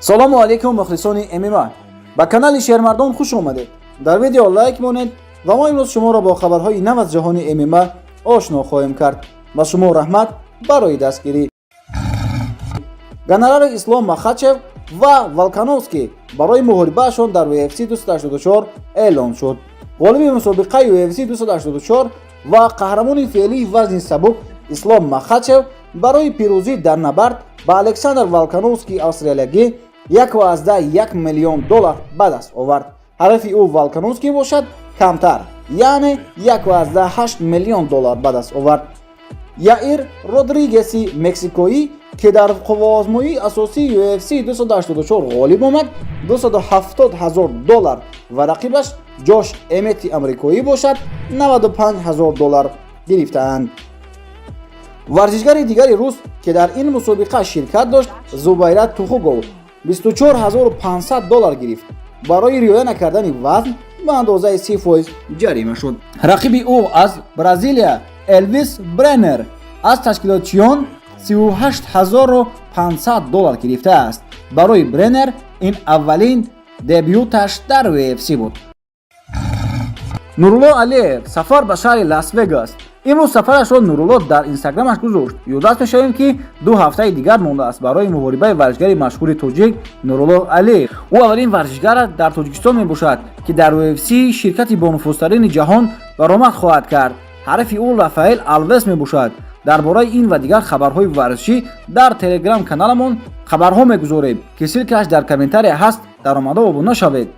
салому алейкум мухлисони ММА. ба канали шермардон хуш омадед. дар видео лайк монед ва мо имрӯз шуморо бо хабарҳои нав аз ҷаҳони ММА ошно хоҳем кард. ба шумо раҳмат барои дастгирӣ. генерали ислом махачев ва Волкановский барои муҳорибаашон дар UFC 284 эълон шуд. ғолиби мусобиқаи UFC 284 ва қаҳрамони феълии вазни сабук ислом махачев барои пирӯзӣ дар набард ба Александр Волкановский австралиягӣ $1.1 миллион ба даст овард. ҳадафи ӯ Волкановский бошад камтар, яъне $1.8 миллион ба даст овард. Яир Родригеси мексикоӣ ки дар қуввоозмоии асосии UFC 284 ғолиб омад, $270,000 ва рақибаш Ҷош Эметти амрикоӣ бошад, $95,000 гирифтаанд. варзишгари дигари рус ки дар ин мусобиқа ширкат дошт, Зубайра Тухугов $24,500 гирифт. барои риоя накардани вазн ба андозаи 30% ҷарима шуд. рақиби ӯ аз Бразилия Элвис Бреннер аз ташкилотчиён $38,500 гирифтааст. барои Бреннер ин аввалин дебюташ дар UFC буд. Нурулло Алиев сафар ба шаҳри Лас-Вегас. имрӯз сафарашро Нурулло дар инстаграмаш гузошт. ёддаст мешавем ки 2 ҳафтаи дигар мондааст барои муҳорибаи варзишгари машҳури тоҷик Нурулло Алиев. ӯ аввалин варзишгар дар Тоҷикистон мебошад ки дар UFC ширкати бонуфузтарини ҷаҳон баромад хоҳад кард. ҳадафи ӯ Рафаэл Алвес мебошад. дар бораи ин ва дигар хабарҳои варзишӣ дар телеграм каналамон хабарҳо мегузорем ки ссилкааш дар комментария ҳаст. дар омада обуна шавед.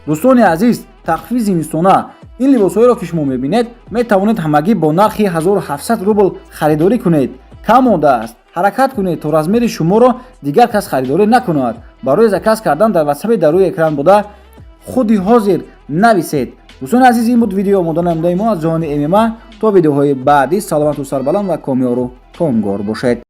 дӯстони азиз, тахфифи зимистона ин либосҳоеро ки шумо мебинед метавонед ҳамагӣ бо нархи 1700 рубл харидорӣ кунед. кам мондааст. ҳаракат кунед то размери шуморо дигар кас харидорӣ накунад. барои заказ кардан дар ватсапи дар рӯи экран буда худи ҳозир нависед. дӯстони азиз, ин буд видео омода намудаи мо аз ҷаҳони ММА. то видеоҳои баъдӣ саломату сарбаланд ва комёру комгор бошед.